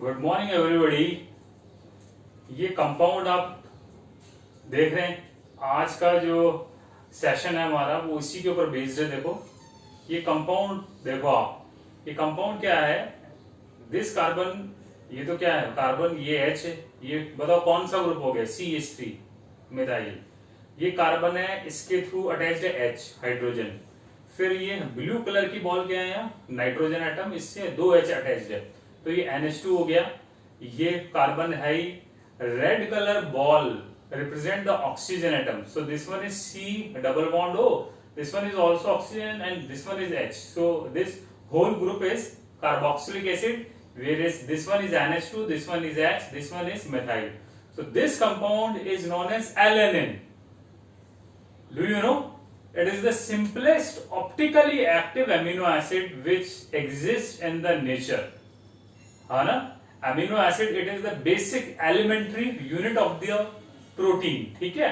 Good morning everybody. ये compound आप देख रहे हैं, आज का जो सेशन है हमारा वो इसी के ऊपर बेस्ड है। देखो ये कंपाउंड, देखो आप ये कंपाउंड क्या है। दिस कार्बन, ये तो क्या है कार्बन, ये H है। ये बताओ कौन सा ग्रुप हो गया, CH3 मिथाइल। ये कार्बन है, इसके थ्रू अटैच्ड है H हाइड्रोजन। फिर ये ब्लू कलर की बॉल क्या है यहाँ, नाइट्रोजन एटम, इससे 2 H अटैच्ड है, तो ये NH2 हो गया। ये कार्बन है ही। Red colour ball represent the oxygen atom, so this one is C double bond O, this one is also oxygen and this one is H, so this whole group is carboxylic acid, whereas this one is NH2, this one is H, this one is methyl. So this compound is known as alanine. Do you know? It is the simplest optically active amino acid which exists in the nature. है ना? Amino acid, it is the basic elementary unit of the protein. ठीक है,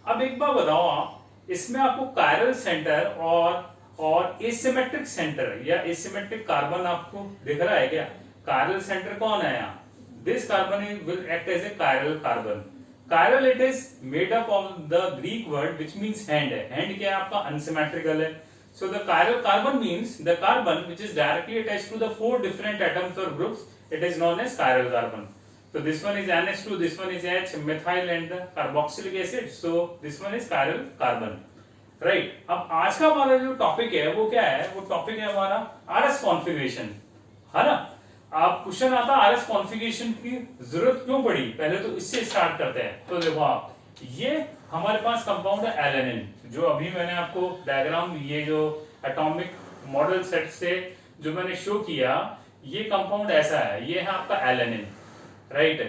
अब एक बार बताओ आप, इसमें आपको कायरल सेंटर और एसिमेट्रिक सेंटर या एसिमेट्रिक कार्बन आपको दिख रहा है क्या? कायरल सेंटर कौन है यहाँ? This carbon will act as a chiral carbon. Chiral it is made up of the Greek word which means hand है। हैंड क्या है आपका? अनसिमेट्रिकल है। So the chiral carbon means the carbon which is directly attached to the 4 different atoms और groups, it is known as chiral carbon. So this one is NH2, this one is H, methyl and the carboxylic acid. So this one is chiral carbon. Right? अब आज का हमारा जो topic है वो क्या है? वो टॉपिक है हमारा RS कॉन्फ़िगरेशन, है ना? आप क्वेश्चन आता है RS कॉन्फ़िगरेशन की जरूरत क्यों पड़ी? पहले तो इससे स्टार्ट करते हैं। तो देखो आप, ये हमारे पास कंपाउंड है एलेनिन, जो अभी मैंने आपको डायग्राम, ये जो एटॉमिक मॉडल सेट से जो मैंने शो किया, ये कंपाउंड ऐसा है, ये है आपका एलेनिन। राइट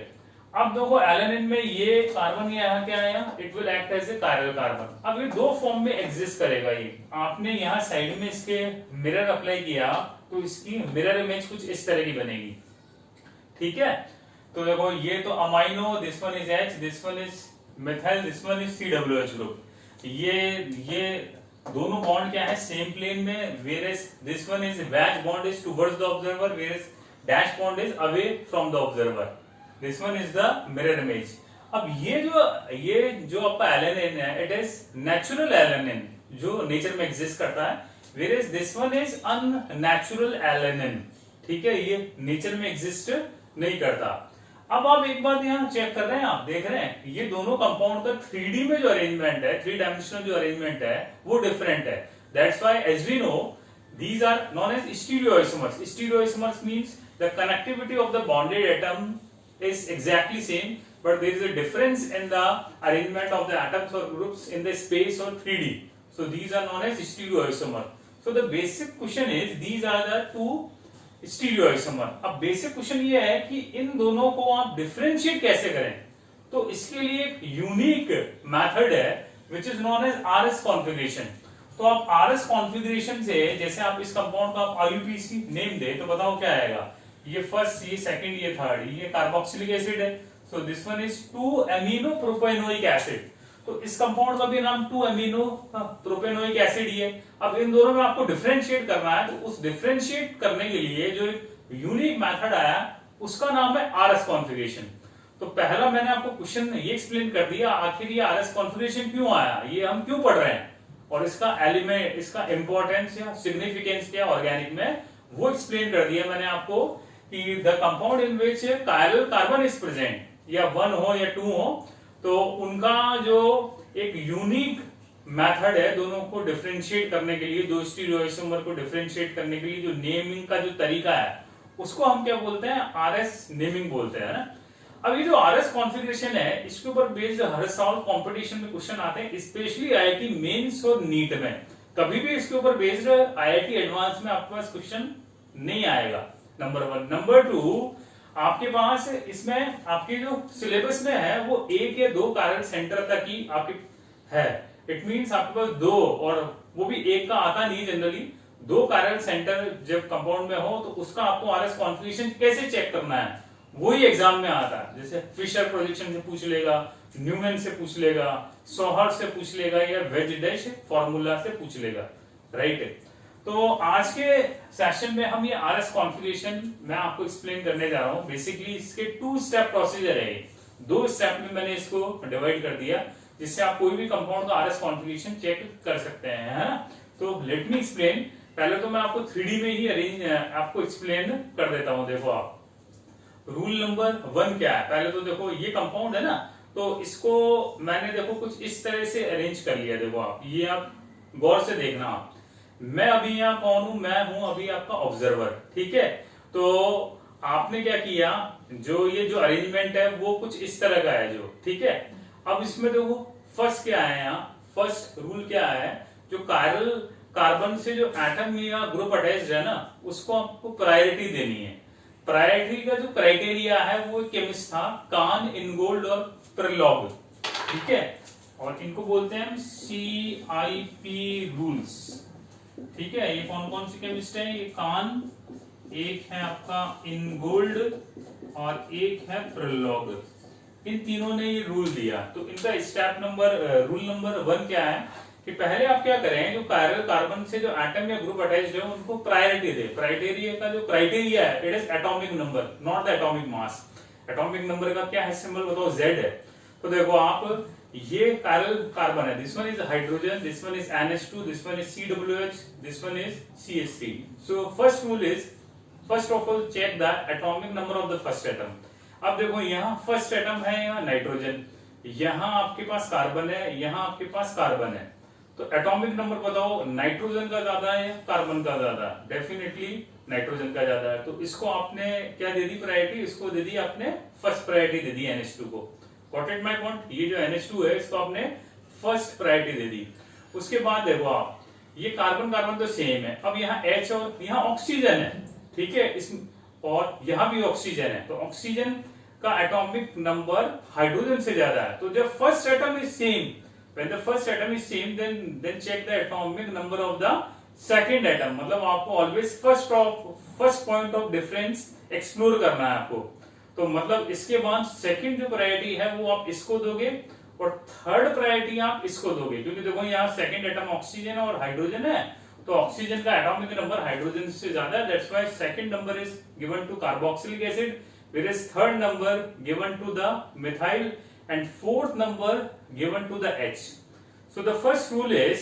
अब देखो एलेनिन में ये कार्बन यहाँ क्या आया, it will act as a chiral carbon. अब ये 2 फॉर्म में एग्जिस्ट करेगा। ये आपने यहाँ साइड में इसके मिरर अप्लाई किया तो इसकी मिरर इमेज कुछ इस तरह की बनेगी। ठीक है, तो देखो ये तो amino, this one is H, this one is methyl, this one is COH group. ये दोनों बॉन्ड क्या है, सेम प्लेन में, whereas this one is wedge bond is towards the observer, whereas dash bond is away from the observer. This one is the mirror image. अब ये जो आपका alanine है, इट इज नेचुरल एलेनिन जो nature में exist करता है, whereas this one is unnatural alanine। ठीक है, ये नेचर में एग्जिस्ट नहीं करता। अब आप एक बात यहाँ चेक कर रहे हैं, आप देख रहे हैं ये दोनों कंपाउंड का 3D में जो अरेंजमेंट है, 3 डायमेंशनल जो अरेंजमेंट है वो डिफरेंट है। That's why as we know these are known as stereoisomers. Stereoisomers means the connectivity of the bonded atom is exactly same, but there is a difference in the arrangement of the atoms or groups in the space or 3D. So these are known as stereoisomer. So the basic question is, these are the 2 stereoisomer. अब basic question ये है कि इन दोनों को आप differentiate कैसे करें? तो इसके लिए एक unique method है which is known as RS configuration. तो आप RS configuration से, जैसे आप इस कंपाउंड का आप IUPAC नेम दे तो बताओ क्या आएगा? ये फर्स्ट, ये सेकंड, ये थर्ड, ये कार्बोक्सिलिक एसिड है। So this one is 2 amino propanoic acid. तो इस कंपाउंड का भी नाम 2 अमीनो प्रोपेनोइक एसिड ही है। अब इन दोनों में आपको डिफरेंशिएट करना है, तो उस डिफरेंशिएट करने के लिए जो यूनिक मेथड आया उसका नाम है RS कॉन्फ़िगरेशन। तो पहला मैंने आपको क्वेश्चन ये एक्सप्लेन कर दिया, आखिर ये RS कॉन्फ़िगरेशन क्यों आया, ये हम क्यों पढ़ रहे हैं, और इसका एलिमेंट, इसका इंपॉर्टेंस या सिग्निफिकेंस क्या ऑर्गेनिक में, वो एक्सप्लेन कर दिया मैंने आपको कि the compound in which chiral carbon is present, या 1 हो या 2 हो, तो उनका जो एक यूनिक मेथड है दोनों को डिफरेंशिएट करने के लिए, 2 स्टीरियोइसोमर को डिफरेंशिएट करने के लिए जो नेमिंग का जो तरीका है उसको हम क्या बोलते हैं, RS नेमिंग बोलते हैं ना। अब ये जो RS कॉन्फ़िगरेशन है, इसके ऊपर बेस्ड हर साल कंपटीशन में क्वेश्चन आते हैं, स्पेशली IIT मेंस और नीट में। कभी भी इसके ऊपर बेस्ड IIT एडवांस में आपके पास क्वेश्चन नहीं आएगा, नंबर 1। नंबर 2, आपके पास इसमें आपके जो सिलेबस में है वो 1 या 2 कायरल सेंटर तक ही आपके है। इट मींस आपके पास 2, और वो भी 1 का आता नहीं जनरली, 2 कायरल सेंटर जब कंपाउंड में हो तो उसका आपको RS कॉन्फ़िगरेशन कैसे चेक करना है वही एग्जाम में आता है। जैसे फिशर प्रोजेक्शन से पूछ लेगा, न्यूमैन से पूछ लेगा, सोहर से पूछ लेगा, या वेज डैश फॉर्मूला से पूछ लेगा। राइट, तो आज के सेशन में हम ये RS कॉन्फ़िगरेशन मैं आपको एक्सप्लेन करने जा रहा हूँ। बेसिकली इसके 2 स्टेप प्रोसीजर है, 2 स्टेप में मैंने इसको डिवाइड कर दिया, जिससे आप कोई भी कंपाउंड का RS कॉन्फ़िगरेशन चेक कर सकते हैं, है ना। तो लेट मी एक्सप्लेन। पहले तो मैं आपको 3D में ही अरेंज आपको एक्सप्लेन कर देता हूँ। देखो आप, रूल नंबर 1 क्या है। पहले तो देखो ये कंपाउंड है ना, तो इसको मैंने देखो कुछ इस तरह से अरेंज कर लिया। देखो आप, ये आप गौर से देखना। आप, मैं अभी यहाँ कौन हूं, मैं हूं अभी आपका ऑब्जर्वर, ठीक है। तो आपने क्या किया, जो अरेंजमेंट है वो कुछ इस तरह का है जो, ठीक है। अब इसमें देखो फर्स्ट क्या है, यहाँ फर्स्ट रूल क्या है, जो कायरल कार्बन से जो एटम या ग्रुप अटैच्ड है ना, उसको आपको प्रायोरिटी देनी है। प्रायोरिटी का जो क्राइटेरिया है वो केमिस्ट था कान, इनगोल्ड और प्रेलॉग, ठीक है। और इनको बोलते हैं हम CIP रूल्स, ठीक है। ये कौन कौन सी केमिस्ट है, ये कान, एक है आपका इनगोल्ड और एक है प्रेलॉग। इन तीनों ने ये रूल दिया। तो इनका स्टेप नंबर रूल नंबर 1 क्या है कि पहले आप क्या करें, जो कायरल कार्बन से जो एटम या ग्रुप अटैच्ड है उनको प्रायोरिटी दे। प्रायोरिटी का जो क्राइटेरिया है, it is atomic number, not the atomic mass. Atomic number का क्या है सिंबल बताओ, Z है। तो देखो आप, ये कायरल कार्बन है, this one is hydrogen, this one is NH2, this one is COH, this one is CH3। So first rule is, first of all check the atomic number of the first atom. अब देखो यहाँ first atom है, यहाँ nitrogen, यहाँ आपके पास carbon है, यहाँ आपके पास कार्बन है। तो एटॉमिक नंबर बताओ, नाइट्रोजन का ज्यादा है या कार्बन का ज्यादा? डेफिनेटली नाइट्रोजन का ज्यादा है। तो इसको आपने क्या दे दी प्रायोरिटी, इसको दे दी आपने फर्स्ट प्रायोरिटी दे दी NH2 को। Got it my point. ये जो NH2 है इसको आपने फर्स्ट प्रायोरिटी दे दी। उसके बाद देखो आप, ये कार्बन कार्बन तो सेम है। अब यहाँ H और यहाँ ऑक्सीजन है, ठीक है, इस और यहाँ भी ऑक्सीजन है। तो ऑक्सीजन का एटॉमिक नंबर हाइड्रोजन से ज्यादा है। तो जब first atom is same, when the first atom is same, then check the atomic number of the second atom। मतलब आपको always first point of difference explore करना है आपको। तो मतलब इसके बाद सेकंड जो प्रायोरिटी है वो आप इसको दोगे और थर्ड प्रायोरिटी आप इसको दोगे, क्योंकि देखो यहाँ सेकंड एटम ऑक्सीजन और हाइड्रोजन है। तो ऑक्सीजन का एटॉमिक नंबर हाइड्रोजन से ज्यादा है, that's why second number is given to carboxylic acid, whereas third number given to the methyl and fourth number given to the H। So the first rule is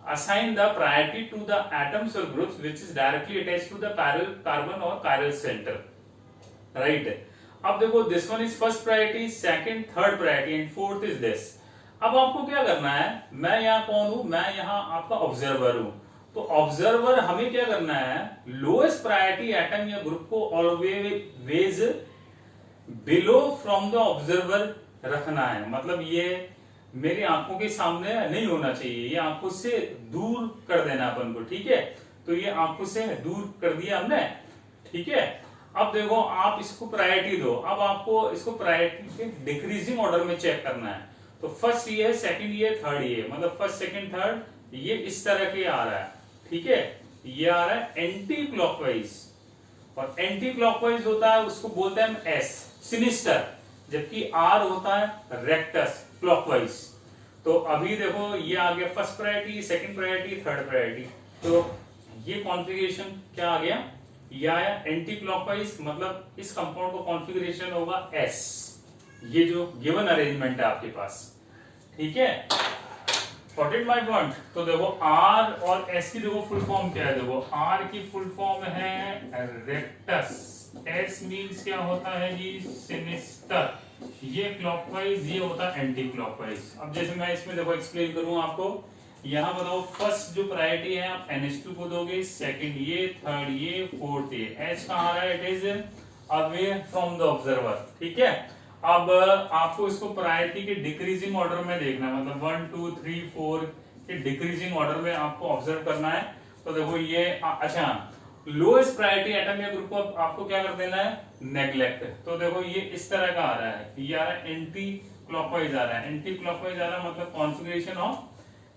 assign the priority to the atoms or groups which is directly attached to the parallel carbon or chiral center, right। अब देखो this one is first priority, second third priority and fourth is this। अब आपको क्या करना है, मैं यहाँ कौन हूं, मैं यहाँ आपका ऑब्जर्वर हूं। तो ऑब्जर्वर हमें क्या करना है, लोएस्ट प्रायोरिटी एटम या ग्रुप को always below from the observer रखना है। मतलब ये मेरी आंखों के सामने नहीं होना चाहिए, ये आंखों से दूर कर देना अपन को, ठीक है। तो ये आंखों से दूर कर दिया हमने, ठीक है। अब देखो आप इसको प्रायोरिटी दो। अब आपको इसको प्रायोरिटी के डिक्रीजिंग ऑर्डर में चेक करना है। तो फर्स्ट ये है, सेकंड ये, थर्ड ये, मतलब फर्स्ट सेकंड थर्ड ये इस तरह के आ रहा है, ठीक है। ये आ रहा है एंटी क्लॉकवाइज, और एंटी क्लॉकवाइज होता है उसको बोलते हैं हम S, सिनिस्टर, जबकि R होता है रेक्टस, क्लॉकवाइज। तो अभी देखो ये आ गया first priority, second priority, third priority. तो ये कॉन्फ़िगरेशन क्या आ गया, ये आया एंटी क्लॉकवाइज, मतलब इस कंपाउंड को कॉन्फ़िगरेशन होगा S। ये जो गिवन अरेंजमेंट है आपके पास, ठीक है। Got it my point। तो देखो R और S की देखो फुल फॉर्म क्या है, देखो R की फुल फॉर्म है रेक्टस, S मींस क्या होता है जी, सिनिस्टर, ये क्लॉकवाइज, ये होता है एंटी क्लॉकवाइज। अब जैसे मैं इसमें देखो एक्सप्लेन करूं आपको, यहाँ बताओ फर्स्ट जो प्रायोरिटी है आप NH2 को दोगे, सेकंड ये, थर्ड ये, फोर्थ ये। H कहाँ आ रहा है, it is away from the observer, ठीक है। अब आपको इसको प्रायोरिटी के डिक्रीजिंग ऑर्डर में देखना है, मतलब 1 2 3 4 के डिक्रीजिंग ऑर्डर में आपको ऑब्जर्व करना है। तो देखो ये अच्छा, लोएस्ट प्रायोरिटी एटम या ग्रुप को आपको क्या कर देना है, नेग्लेक्ट। तो देखो ये इस तरह का आ रहा है, ये आ रहा है एंटी क्लॉकवाइज आ रहा है, एंटी क्लॉकवाइज आ रहा है, मतलब configuration of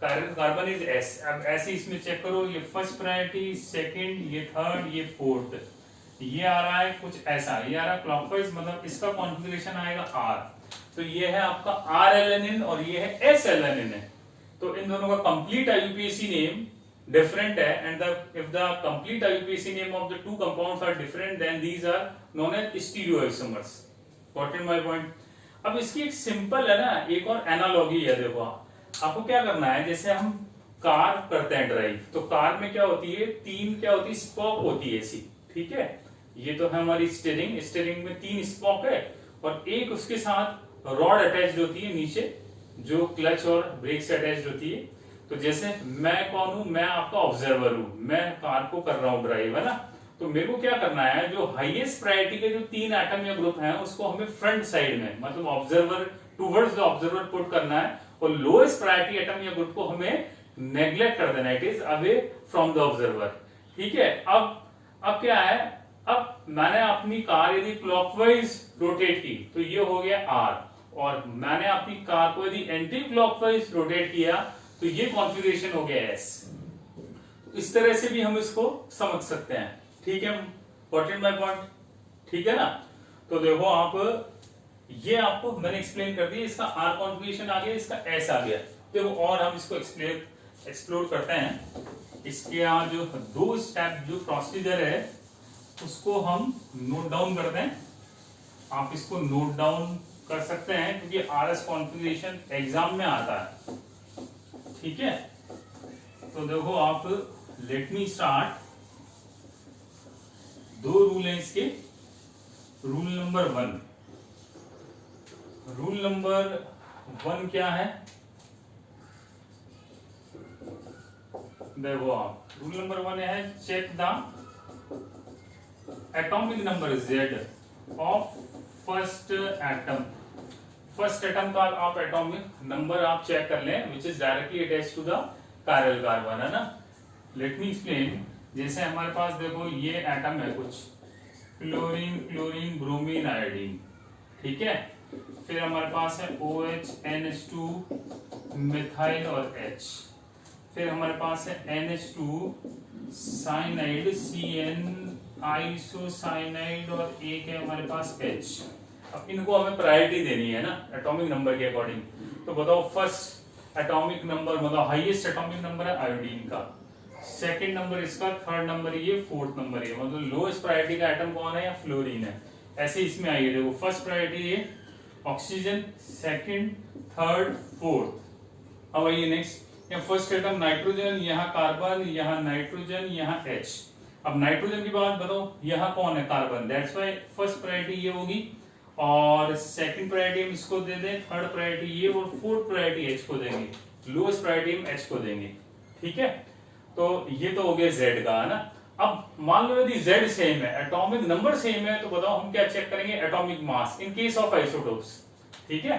carbon is S। अब ऐसे इसमें चेक करो, ये फर्स्ट प्रायोरिटी, सेकंड, ये थर्ड, ये फोर्थ, ये आ रहा है कुछ ऐसा, ये आ रहा है क्लॉकवाइज, मतलब इसका कॉन्फ़िगरेशन आएगा R। तो ये है आपका R एलेनिन और ये है S एलेनिन है। तो इन दोनों का कंप्लीट IUPAC नेम different है and the if the complete IUPAC name of the two compounds are different then these are known as stereoisomers. Got my point? अब इसकी एक सिंपल है ना एक और एनालॉजी है। देखो आपको क्या करना है, जैसे हम कार करते हैं ड्राइव, तो कार में क्या होती है, तीन क्या होती है, स्पॉक होती है ऐसी, ठीक है। ये तो है हमारी स्टीयरिंग, स्टीयरिंग में तीन स्पॉक है और एक उसके साथ रॉड अटैच्ड होती है नीचे जो क्लच और ब्रेक से अटैच्ड होती है। तो जैसे मैं कौन हूं, मैं आपका ऑब्जर्वर हूं, मैं कार को कर रहा हूं ड्राइव, है ना। तो मेरे को क्या करना है, जो हाईएस्ट प्रायोरिटी के जो तीन एटम या ग्रुप हैं उसको हमें फ्रंट साइड में मतलब observer towards the observer put करना है और लोएस्ट प्रायोरिटी एटम या ग्रुप को हमें नेग्लेक्ट कर देना, it is away from the observer, ठीक है। अब क्या है, अब मैंने अपनी कार यदि क्लॉकवाइज रोटेट की तो ये हो गया आर, और मैंने अपनी कार को यदि एंटी क्लॉकवाइज रोटेट किया तो ये कॉन्फ़िगरेशन हो गया एस। इस तरह से भी हम इसको समझ सकते हैं, ठीक है। गॉट माय पॉइंट, ठीक है ना। तो देखो आप, ये आपको मैंने एक्सप्लेन कर दिया, इसका आर कॉन्फ़िगरेशन आ गया, इसका एस आ गया। देखो और हम इसको एक्सप्लोर करते हैं। इसके यहाँ जो दो स्टेप जो प्रोसीजर है उसको हम नोट डाउन करते हैं। आप इसको नोट डाउन कर सकते हैं क्योंकि आरएस कॉन्फ़िगरेशन एग्जाम में आता है, ठीक है। तो देखो आप, लेट मी स्टार्ट। दो रूल हैं इसके। रूल नंबर वन क्या है, देखो आप, रूल नंबर वन है check the atomic number Z of first atom. First atom का आप एटॉमिक नंबर आप चेक कर लें which is directly attached to the chiral carbon, है ना। Let me explain. जैसे हमारे पास देखो ये एटम है कुछ, क्लोरीन, क्लोरीन, ब्रोमीन, आयोडीन, ठीक है। फिर हमारे पास है OH, NH2, मिथाइल और H। फिर हमारे पास है NH2, साइनाइड, CN, आइसोसाइनाइड और एक है हमारे पास H। अब इनको हमें प्रायोरिटी देनी है ना एटॉमिक नंबर के अकॉर्डिंग। तो बताओ फर्स्ट एटॉमिक नंबर मतलब हाईएस्ट एटॉमिक नंबर है आयोडीन का, सेकंड नंबर इसका, थर्ड नंबर ये, फोर्थ नंबर ये, मतलब लोएस्ट प्रायोरिटी का एटम कौन है या फ्लोरीन है। ऐसे इसमें आइए देखो, फर्स्ट प्रायोरिटी ये ऑक्सीजन, सेकंड, थर्ड, फोर्थ। अब आइए नेक्स्ट, यहाँ फर्स्ट एटम नाइट्रोजन, यहाँ कार्बन, यहाँ नाइट्रोजन, यहाँ H। अब नाइट्रोजन की बात बताओ, यहाँ कौन है, carbon, that's why first priority ये होगी और सेकंड प्रायोरिटी हम इसको दे दें, थर्ड प्रायोरिटी ये और फोर्थ प्रायोरिटी H को देंगे, लोएस्ट प्रायोरिटी हम H को देंगे, ठीक है। तो ये तो हो गया Z का, है ना। अब मान लो यदि Z सेम है, एटॉमिक नंबर सेम है, तो बताओ हम क्या चेक करेंगे, atomic mass in case of isotopes, ठीक है।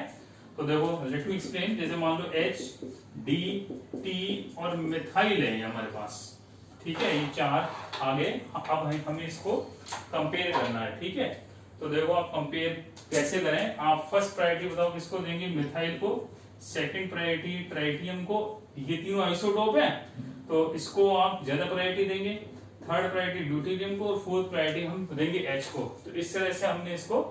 तो देखो लेट मी एक्सप्लेन। जैसे मान लो H, D, T और मिथाइल है हमारे पास, ठीक है, ये चार आगे। अब हमें इसको कंपेयर करना है, ठीक है। तो देखो आप कंपेयर कैसे करें, आप फर्स्ट प्रायोरिटी बताओ किसको देंगे, मिथाइल को, सेकंड प्रायोरिटी ट्राइटियम को, ये तीनों आइसोटोप है तो इसको आप ज्यादा प्रायोरिटी देंगे, थर्ड प्रायोरिटी ड्यूटेरियम को और फोर्थ प्रायोरिटी हम देंगे H को। तो इस तरह से हमने इसको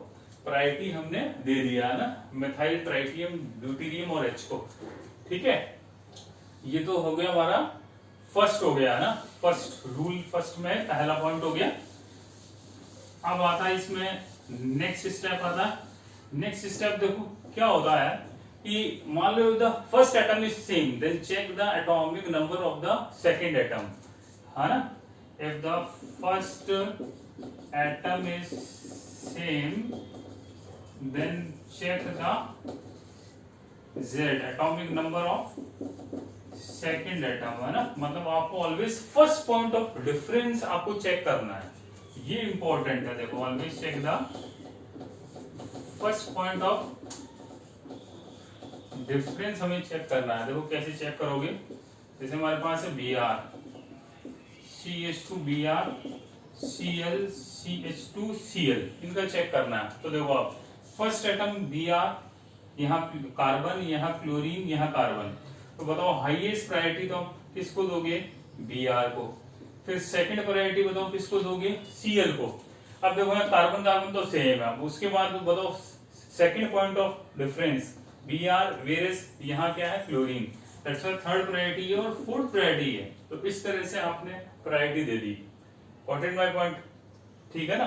प्रायोरिटी हमने दे दिया है ना, मिथाइल, ट्राइटियम, ड्यूटेरियम और H को, ठीक है। ये तो हो गया हमारा फर्स्ट हो गया ना, फर्स्ट रूल, फर्स्ट में पहला पॉइंट हो गया। अब आता है इसमें नेक्स्ट स्टेप आता है। नेक्स्ट स्टेप देखो क्या होता है कि मान लो the first atom is same, then check the atomic number of the second atom, है ना। If the first atom is same then check the Z atomic number of second atom, है ना। मतलब आपको always first point of difference आपको check करना है, ये इंपॉर्टेंट है। देखो always check the first point of difference हमें चेक करना है। देखो कैसे चेक करोगे, जैसे हमारे पास है Br, CH2 Br, Cl, CH2 Cl, इनका चेक करना है। तो देखो आप फर्स्ट एटम Br, यहाँ कार्बन, यहाँ क्लोरीन, यहाँ कार्बन, तो बताओ हाईएस्ट प्रायोरिटी तो आप किसको दोगे, Br को। फिर सेकंड प्रायोरिटी बताओ किसको दोगे, Cl को। अब देखो यहाँ कार्बन कार्बन तो सेम है, उसके बाद बताओ second point of difference Br versus यहाँ क्या है chlorine, that's why third priority है और फोर्थ प्रायोरिटी है। तो इस तरह से आपने priority they the. Got it my point? ठीक है ना।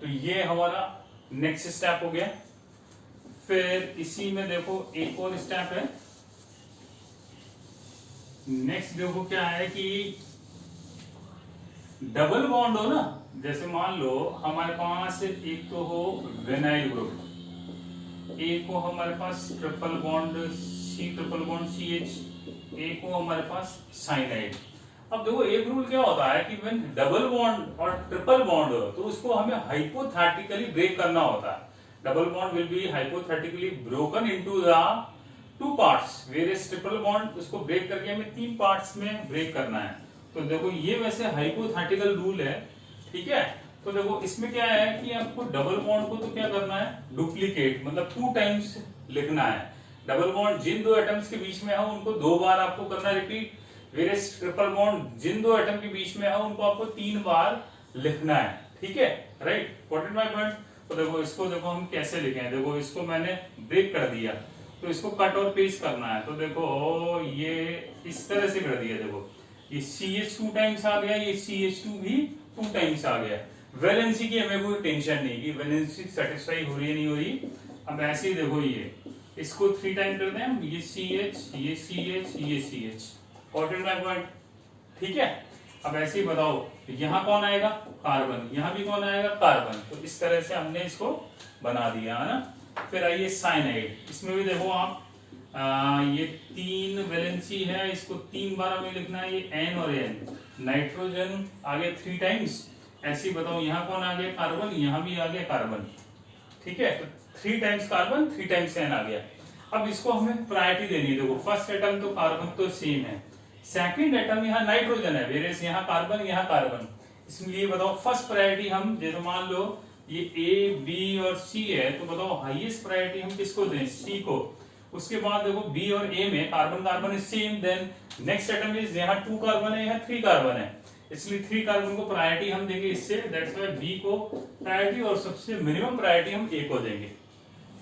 तो ये हमारा नेक्स्ट स्टेप हो गया। फिर इसी में देखो एक और स्टेप है। नेक्स्ट देखो क्या है कि डबल बॉन्ड हो ना, जैसे मान लो हमारे पास एक तो हो विनाइल ग्रुप, एक को हमारे पास ट्रिपल बॉन्ड CH, एक को हमारे पास साइनाइड। अब देखो एक रूल क्या होता है कि व्हेन डबल बॉन्ड और ट्रिपल बॉन्ड हो तो उसको हमें हाइपोथेटिकली ब्रेक करना होता है। Double bond will be hypothetically broken into the 2 parts, various triple bond उसको ब्रेक करके हमें 3 पार्ट्स में ब्रेक करना है। तो देखो ये वैसे हाइपोथेटिकल रूल है, ठीक है। तो देखो इसमें क्या है कि आपको डबल बॉन्ड को तो क्या करना है, डुप्लीकेट, मतलब 2 टाइम्स लिखना है। डबल बॉन्ड जिन 2 एटम्स के बीच में है उनको 2 बार आपको करना है रिपीट। वेरियस ट्रिपल बॉन्ड जिन 2 एटम के बीच में है उनको आपको 3 बार लिखना है, ठीक है, right. Got it my point? तो देखो इसको देखो हम कैसे लिखें। देखो इसको मैंने ब्रेक कर दिया तो इसको कट और पेस्ट करना है। तो देखो ये इस तरह से कर दिया। देखो ये CH 2 टाइम्स आ गया, ये CH2 भी 2 टाइम्स आ गया। वैलेंसी की हमें कोई टेंशन नहीं कि वैलेंसी सेटिस्फाई हो रही है नहीं हो रही। अब ऐसे ही देखो ये इसको 3 टाइम कर दें हम, ये CH, ये CH, ये CH। Got it my point? ठीक है। अब ऐसे ही बताओ यहाँ कौन आएगा, कार्बन, यहाँ भी कौन आएगा, कार्बन। तो इस तरह से हमने इसको बना दिया है ना। फिर आइए साइनाइड, इसमें भी देखो आप ये 3 वैलेंसी है, इसको 3 बार हमें लिखना है, ये N और N। नाइट्रोजन आ गया 3 टाइम्स। ऐसे ही बताओ यहाँ कौन आ गया, कार्बन, यहाँ भी आ गया कार्बन, ठीक है। तो 3 टाइम्स कार्बन, 3 टाइम्स N आ गया। अब इसको हमें प्रायोरिटी देनी है। देखो फर्स्ट एटम तो कार्बन तो सेम है, सेकंड एटम यहाँ नाइट्रोजन है, वेरियस यहाँ कार्बन, यहाँ कार्बन। इसलिए बताओ फर्स्ट प्रायोरिटी हम, जैसे मान लो ये A, B और C है, तो बताओ हाईएस्ट प्रायोरिटी हम किसको दें, C को। उसके बाद देखो B और A में carbon carbon is same, then next atom is यहाँ 2 कार्बन है, यहाँ 3 कार्बन है, इसलिए 3 कार्बन को प्रायोरिटी हम देंगे इससे, दैट्स व्हाई B को प्रायोरिटी और सबसे मिनिमम प्रायोरिटी हम A को देंगे।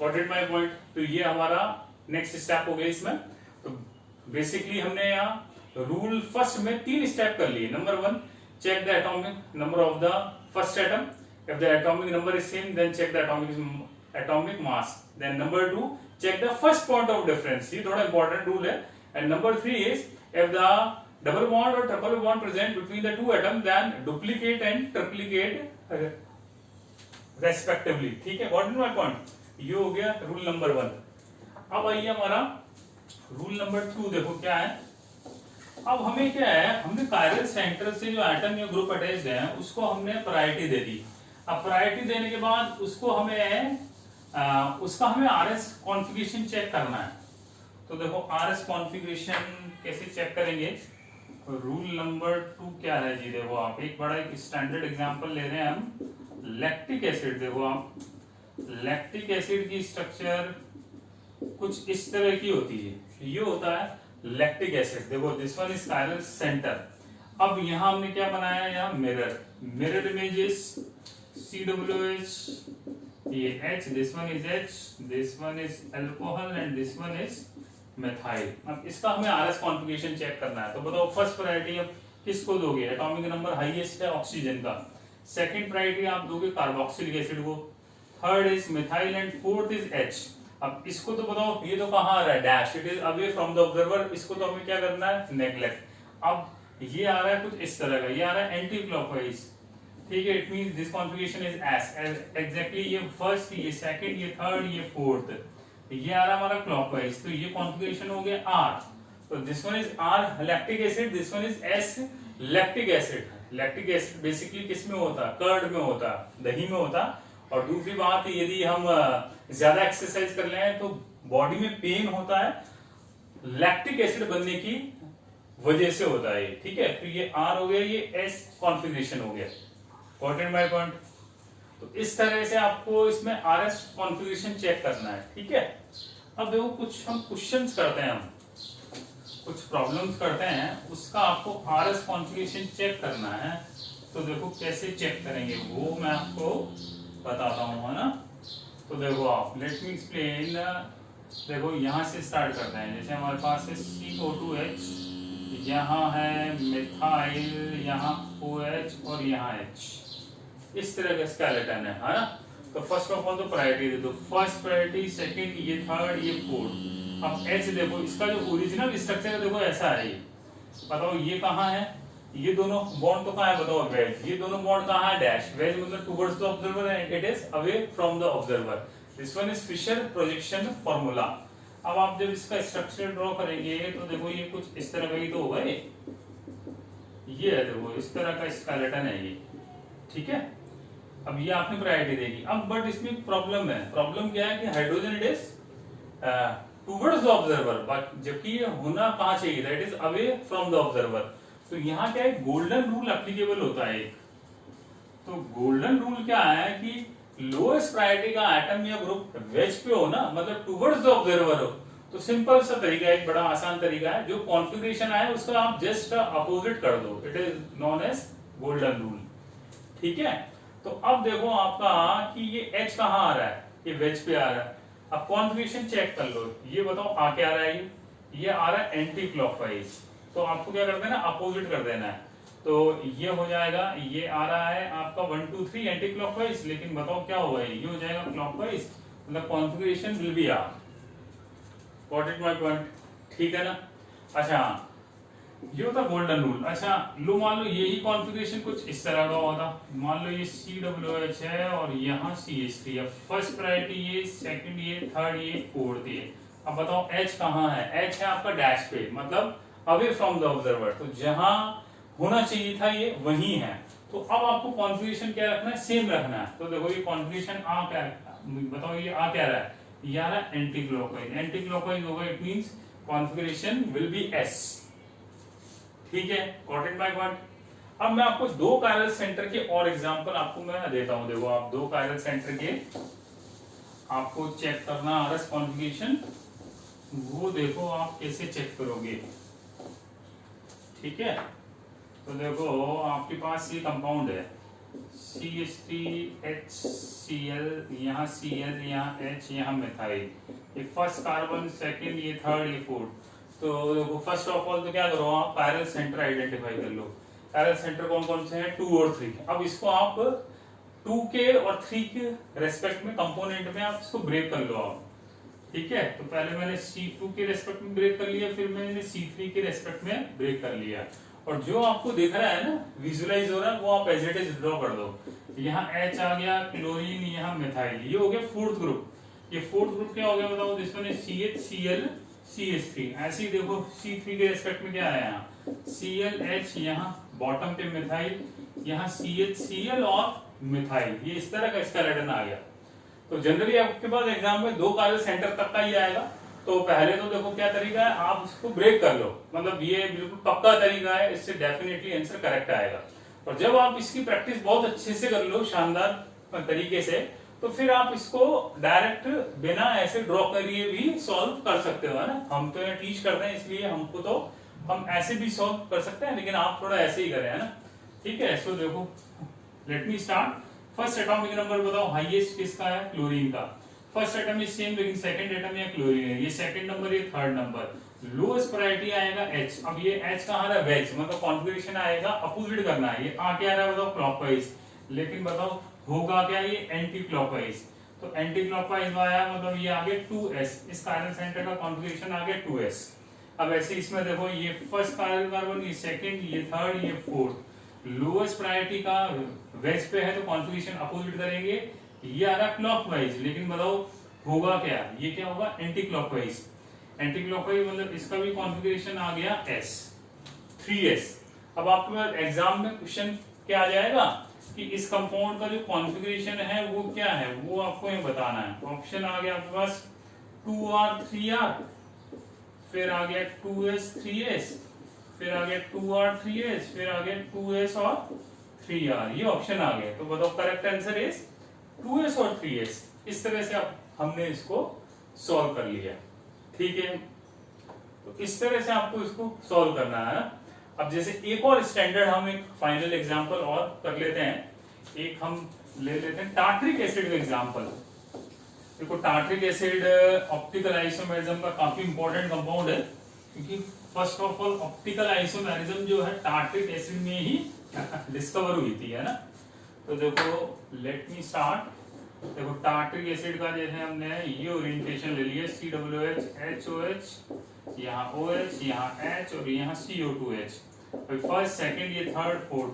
Got it my point? तो ये हमारा नेक्स्ट स्टेप हो गया इसमें। तो बेसिकली हमने यहाँ रूल फर्स्ट में 3 स्टेप कर लिए। Number 1, check the atomic number of the first atom. If the atomic number is same, then check the atomic mass. Then number 2, check the first point of difference. ये थोड़ा important rule है. And number 3 is if the double bond or triple bond present between the 2 atoms, then duplicate and triplicate respectively. ठीक है? Got my point? ये हो गया rule number 1। अब आइए हमारा रूल नंबर 2, देखो क्या है। अब हमें क्या है, हमने कायरल सेंटर से जो एटम या ग्रुप अटैच्ड है उसको हमने प्रायोरिटी दे दी। अब प्रायोरिटी देने के बाद उसको हमें उसका हमें RS कॉन्फ़िगरेशन चेक करना है। तो देखो RS कॉन्फ़िगरेशन कैसे चेक करेंगे। रूल नंबर 2 क्या है जी, देखो आप एक बड़ा एक स्टैंडर्ड एग्जांपल ले रहे हैं हम, लैक्टिक एसिड। देखो आप लैक्टिक एसिड की स्ट्रक्चर कुछ इस तरह की होती है, ये होता है लैक्टिक एसिड। देखो this one is chiral centre. अब यहाँ हमने क्या बनाया है, यहाँ मिरर इमेजेस COOH, ये H, this one is H, this one is alcohol and this one is methyl. अब इसका हमें RS कॉन्फ़िगरेशन चेक करना है। तो बताओ फर्स्ट प्रायोरिटी अब किसको दोगे, एटॉमिक नंबर हाईएस्ट है ऑक्सीजन का, सेकंड प्रायोरिटी आप दोगे कार्बोक्सिलिक एसिड को, third is methyl and fourth is H। अब इसको तो बताओ ये तो कहाँ आ रहा है, dash, it is away from the observer, इसको तो हमें क्या करना है, नेग्लेक्ट। अब ये आ रहा है कुछ इस तरह का, ये आ रहा है एंटी क्लॉकवाइज, ठीक है, it means this configuration is S, exactly ये फर्स्ट, ये सेकंड, ये थर्ड, ये फोर्थ, ये आ रहा हमारा क्लॉकवाइज, तो ये कॉन्फ़िगरेशन हो गया आर। तो this one is R lactic acid, this one is S lactic acid. Lactic acid basically किस में होता है, कर्ड में होता है, दही में होता है। और दूसरी बात यदि हम ज्यादा एक्सरसाइज कर लें तो बॉडी में पेन होता है, लैक्टिक एसिड बनने की वजह से होता है, ठीक है। तो ये आर हो गया, ये एस कॉन्फ़िगरेशन हो गया। Got it my point? तो इस तरह से आपको इसमें आरएस कॉन्फ़िगरेशन चेक करना है, ठीक है। अब देखो कुछ हम क्वेश्चंस करते हैं, हम कुछ प्रॉब्लम्स करते हैं, उसका आपको आरएस कॉन्फ़िगरेशन चेक करना है। तो देखो कैसे चेक करेंगे वो मैं आपको बताता हूं, है ना। तो देखो आप, लेट मी एक्सप्लेन देखो यहाँ से स्टार्ट करते हैं। जैसे हमारे पास है CO2H, यहाँ है मिथाइल, यहाँ OH और यहाँ H, इस तरह का स्केलेटन है ना। तो फर्स्ट ऑफ ऑल तो प्रायोरिटी दे दो, फर्स्ट प्रायोरिटी, सेकंड, ये थर्ड, ये फोर्थ। अब H देखो, इसका जो ओरिजिनल स्ट्रक्चर है देखो ऐसा है। ये बताओ ये कहाँ है, ये दोनों बॉन्ड तो कहाँ है बताओ, वेज। ये दोनों बॉन्ड कहाँ है, डैश। वेज मतलब towards the observer and it is away from the observer. This one is Fisher projection formula. अब आप जब इसका स्ट्रक्चर ड्रॉ करेंगे तो देखो ये कुछ इस तरह का ही तो होगा। ये है देखो, इस तरह का स्केलेटन है ये, ठीक है। अब ये आपने प्रायोरिटी देगी। अब बट इसमें प्रॉब्लम है। प्रॉब्लम क्या है कि hydrogen it is towards the observer, जबकि ये होना कहाँ चाहिए था, it is away from the observer. तो यहाँ क्या है, गोल्डन रूल एप्लीकेबल होता है। तो गोल्डन रूल क्या है कि लोएस्ट प्रायोरिटी का एटम या ग्रुप वेज पे हो ना, मतलब टुवर्ड्स द ऑब्जर्वर हो। तो सिंपल सा तरीका है, एक बड़ा आसान तरीका है, जो कॉन्फ़िगरेशन है उसका आप जस्ट अपोजिट कर दो। It is known as golden rule, ठीक है। तो अब देखो आपका कि ये H कहाँ आ रहा है, ये वेज पे आ रहा है। अब कॉन्फ़िगरेशन चेक कर लो, ये बताओ आ क्या रहा है, ये आ रहा है एंटी क्लॉकवाइज। तो आपको क्या कर देना, अपोजिट कर देना है। तो ये हो जाएगा, ये आ रहा है आपका 1 2 3 एंटी क्लॉकवाइज, लेकिन बताओ क्या होगा, ये हो जाएगा क्लॉकवाइज, मतलब configuration will be R. Got it my point, ठीक है ना। अच्छा, ये होता गोल्डन रूल। अच्छा लो, मान लो यही कॉन्फ़िगरेशन कुछ इस तरह का होता। मान लो ये COOH है और यहाँ CH3 है। फर्स्ट प्रायोरिटी ये, सेकंड ये, थर्ड ये, फोर्थ ये। अब बताओ H कहाँ है, H है आपका डैश पे, मतलब अवे फ्रॉम द ऑब्जर्वर। तो जहां होना चाहिए था ये वही है। तो अब आपको कॉन्फ़िगरेशन क्या रखना है, सेम रखना है। तो देखो ये कॉन्फ़िगरेशन आ क्या, बताओ ये आ क्या रहा है, ये आ रहा है एंटी क्लॉकवाइज। एंटी क्लॉकवाइज होगा, it means configuration will B S, ठीक है। Got it my point. अब मैं आपको दो कायरल सेंटर के और एग्जांपल आपको मैं देता हूं। देखो आप दो कायरल सेंटर के आपको चेक करना आरएस कॉन्फ़िगरेशन, वो देखो आप कैसे चेक करोगे, ठीक है। तो देखो आपके पास ये कंपाउंड है CH3HCl, यहाँ Cl, यहाँ H, यहाँ मिथाइल। ये फर्स्ट कार्बन, सेकंड, ये थर्ड, ये फोर्थ। तो देखो फर्स्ट ऑफ ऑल तो क्या करो, आप कायरल सेंटर आइडेंटिफाई कर लो। कायरल सेंटर कौन कौन से हैं, 2 और 3। अब इसको आप 2 के और 3 के रेस्पेक्ट में, कंपोनेंट में आप इसको ब्रेक कर लो आप, ठीक है। तो पहले मैंने C2 के रेस्पेक्ट में ब्रेक कर लिया, फिर मैंने C3 के रेस्पेक्ट में ब्रेक कर लिया। और जो आपको दिख रहा है ना, विजुलाइज हो रहा है, वो आप एज इट इज ड्रॉ कर दो। यहाँ H आ गया, क्लोरीन, यहाँ मिथाइल, ये हो गया फोर्थ ग्रुप। ये फोर्थ ग्रुप क्या हो गया बताओ, जिसमें CH, Cl, CH3। ऐसे ही देखो C3 के रेस्पेक्ट में क्या है, यहाँ ClH, यहाँ बॉटम पे मिथाइल, यहाँ CH, Cl और मिथाइल। ये इस तरह का स्केलेटन आ गया। तो जनरली आपके पास एग्जाम में 2 कायरल सेंटर तक का ही आएगा। तो पहले तो देखो क्या तरीका है, आप इसको ब्रेक कर लो, मतलब ये बिल्कुल पक्का तरीका है, इससे डेफिनेटली आंसर करेक्ट आएगा। और जब आप इसकी प्रैक्टिस बहुत अच्छे से कर लो, शानदार तरीके से, तो फिर आप इसको डायरेक्ट बिना ऐसे ड्रॉ करिए भी सॉल्व कर सकते हो, है ना। हम तो यहाँ टीच करते हैं, इसलिए हमको तो हम ऐसे भी सॉल्व कर सकते हैं, लेकिन आप थोड़ा ऐसे ही करें, है ना, ठीक है। सो देखो, late me start. First atomic number बताओ हाईएस्ट किसका है, क्लोरीन का। फर्स्ट एटम इज सेम, लेकिन सेकंड एटम या क्लोरीन है, ये सेकंड नंबर, ये थर्ड नंबर। लोएस्ट प्रायोरिटी आएगा H। अब ये H कहाँ आ रहा है, वेज, मतलब कॉन्फ़िगरेशन आएगा अपोजिट करना है। ये आ क्या रहा है बताओ, क्लॉकवाइज, लेकिन बताओ होगा क्या, ये एंटी क्लॉकवाइज। तो एंटी क्लॉकवाइज आया, मतलब ये आ गया 2s। इस कायरल सेंटर का कॉन्फ़िगरेशन आ गया 2s। अब ऐसे इसमें देखो, ये फर्स्ट कायरल कार्बन, ये सेकंड, ये थर्ड, ये फोर्थ। लोएस्ट प्रायोरिटी का वेज पे है, तो कॉन्फ़िगरेशन अपोजिट करेंगे। ये आ रहा क्लॉकवाइज, लेकिन बताओ होगा क्या, ये क्या होगा, एंटी क्लॉकवाइज। एंटी क्लॉकवाइज मतलब इसका भी कॉन्फ़िगरेशन आ गया S, 3s। अब आपके पास एग्जाम में क्वेश्चन क्या आ जाएगा कि इस कंपाउंड का जो कॉन्फ़िगरेशन है वो क्या है, वो आपको ये बताना है। ऑप्शन आ गया आपके पास 2r 3r, फिर आ गया 2s 3s, फिर आ गया 2r 3s, फिर आ गया 2s और 3r, ये ऑप्शन आ गया। तो बताओ करेक्ट आंसर इज 2s और 3s। इस तरह से अब हमने इसको सॉल्व कर लिया, ठीक है। तो इस तरह से आपको इसको सॉल्व करना है। अब जैसे एक और स्टैंडर्ड हम एक फाइनल एग्जांपल और कर लेते हैं। एक हम ले लेते हैं टार्टरिक एसिड का एग्जांपल। देखो टार्ट्रिक एसिड ऑप्टिकल आइसोमेरिज्म का काफी इंपॉर्टेंट कंपाउंड है, क्योंकि first of all optical isomerism जो है टार्ट्रिक एसिड में ही डिस्कवर हुई थी, है ना। तो देखो लेट मी स्टार्ट। देखो टार्ट्रिक एसिड का जैसे हमने ये ओरिएंटेशन ले लिया, COOH HOH, यहाँ OH, यहाँ H और यहाँ CO2H। फर्स्ट सेकंड ये थर्ड फोर्थ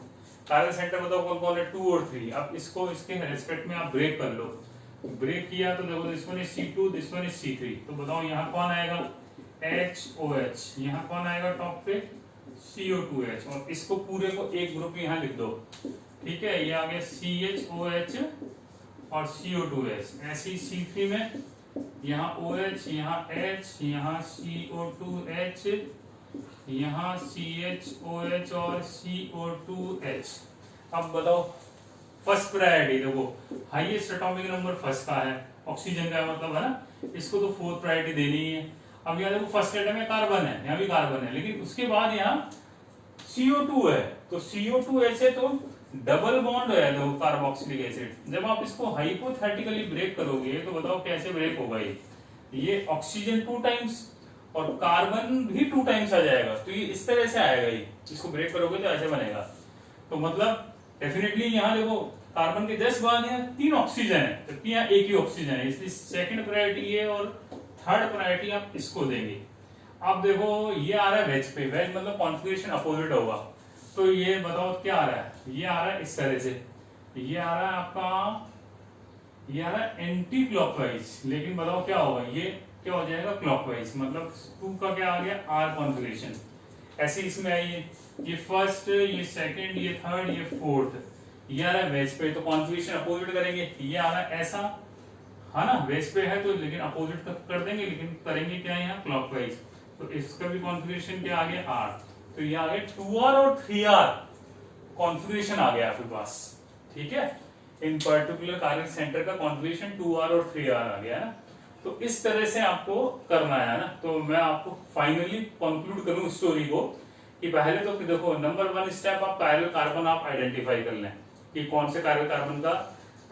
कार्बन सेंटर बताओ कौन कौन है, 2 और 3। अब इसको इसके रेस्पेक्ट में आप ब्रेक कर लो। ब्रेक किया तो देखो this one is C2, this one is C3। तो बताओ यहाँ कौन आएगा, HOH। यहाँ कौन आएगा टॉप पे, CO2H। और इसको पूरे को एक ग्रुप यहाँ लिख दो, ठीक है। ये आ गया CHOH और CO2H। ऐसे ही C3 में यहाँ OH, यहाँ H, यहाँ CO2H, यहाँ CHOH और CO2H। अब बताओ फर्स्ट प्रायोरिटी, देखो हाईएस्ट एटॉमिक नंबर फर्स्ट का है, ऑक्सीजन का मतलब, है ना। इसको तो फोर्थ प्रायोरिटी देनी ही है। अब यहाँ देखो फर्स्ट एटम में कार्बन है, यहाँ भी कार्बन है, लेकिन उसके बाद यहाँ CO2 है, तो CO2H है तो डबल बॉन्ड है देखो कार्बोक्सिलिक एसिड। जब आप इसको हाइपोथेटिकली ब्रेक करोगे तो बताओ कैसे ब्रेक होगा ये ऑक्सीजन 2 टाइम्स और कार्बन भी 2 टाइम्स आ जाएगा, तो ये इस तरह से आएगा। ये इसको ब्रेक करोगे तो ऐसे बनेगा। तो मतलब डेफिनेटली यहाँ देखो कार्बन के 10 बाद यहाँ 3 ऑक्सीजन है, जबकि यहाँ एक ही ऑक्सीजन है, इसलिए सेकंड प्रायोरिटी ये और थर्ड प्रायोरिटी आप इसको देंगे। अब देखो ये आ रहा है वेज पे, वेज मतलब कॉन्फिगरेशन अपोजिट होगा। तो ये बताओ क्या आ रहा है, ये आ रहा है इस तरह से, ये आ रहा है आपका, ये आ रहा है एंटी क्लॉकवाइज, लेकिन बताओ क्या होगा, ये क्या हो जाएगा क्लॉकवाइज, मतलब 2 का क्या आ गया आर कॉन्फिगरेशन। ऐसे इसमें आइए, ये फर्स्ट, ये सेकंड, ये थर्ड, ये फोर्थ, ये आ रहा है वेज पे, तो कॉन्फिगरेशन अपोजिट करेंगे। ये आ रहा है ऐसा, है ना, वेज पे है तो लेकिन अपोजिट कर देंगे, लेकिन करेंगे क्या यहाँ क्लॉकवाइज। तो इसका भी कॉन्फिगरेशन क्या आ गया आर, तो ये आ गया 2R और 3R कॉन्फिगरेशन आ गया आपके पास, ठीक है। इन पर्टिकुलर कार्बन सेंटर का कॉन्फिगरेशन 2R और 3R आ गया है। तो इस तरह से आपको करना है ना। तो मैं आपको फाइनली कंक्लूड करूं स्टोरी को कि पहले तो देखो नंबर 1 स्टेप आप कायरल कार्बन आप आइडेंटिफाई कर लें कि कौन से कायरल कार्बन का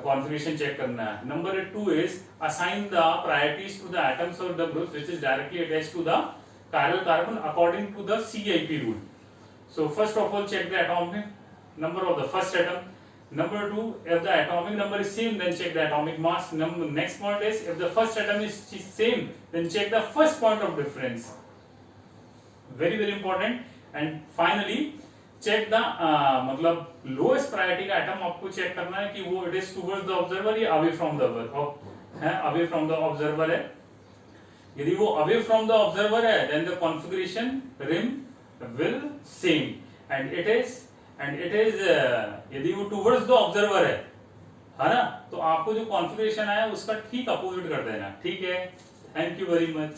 कॉन्फिगरेशन चेक करना है। Number 2 is assign the priorities to the atoms और the groups which is directly attached to the chiral carbon according to the CIP rule. So first of all check the atomic number of the first atom. Number 2, if the atomic number is same, then check the atomic mass. Next point is if the first atom is same, then check the first point of difference. Very very important. And finally check the मतलब lowest priority का atom आपको check करना है कि वो it is towards the observer या away from the observer है, away from the observer है। यदि वो away from the observer है then the configuration rim will same and it is यदि वो towards the observer है ना, तो आपको जो configuration आया उसका ठीक अपोजिट कर देना, ठीक है। Thank you very much.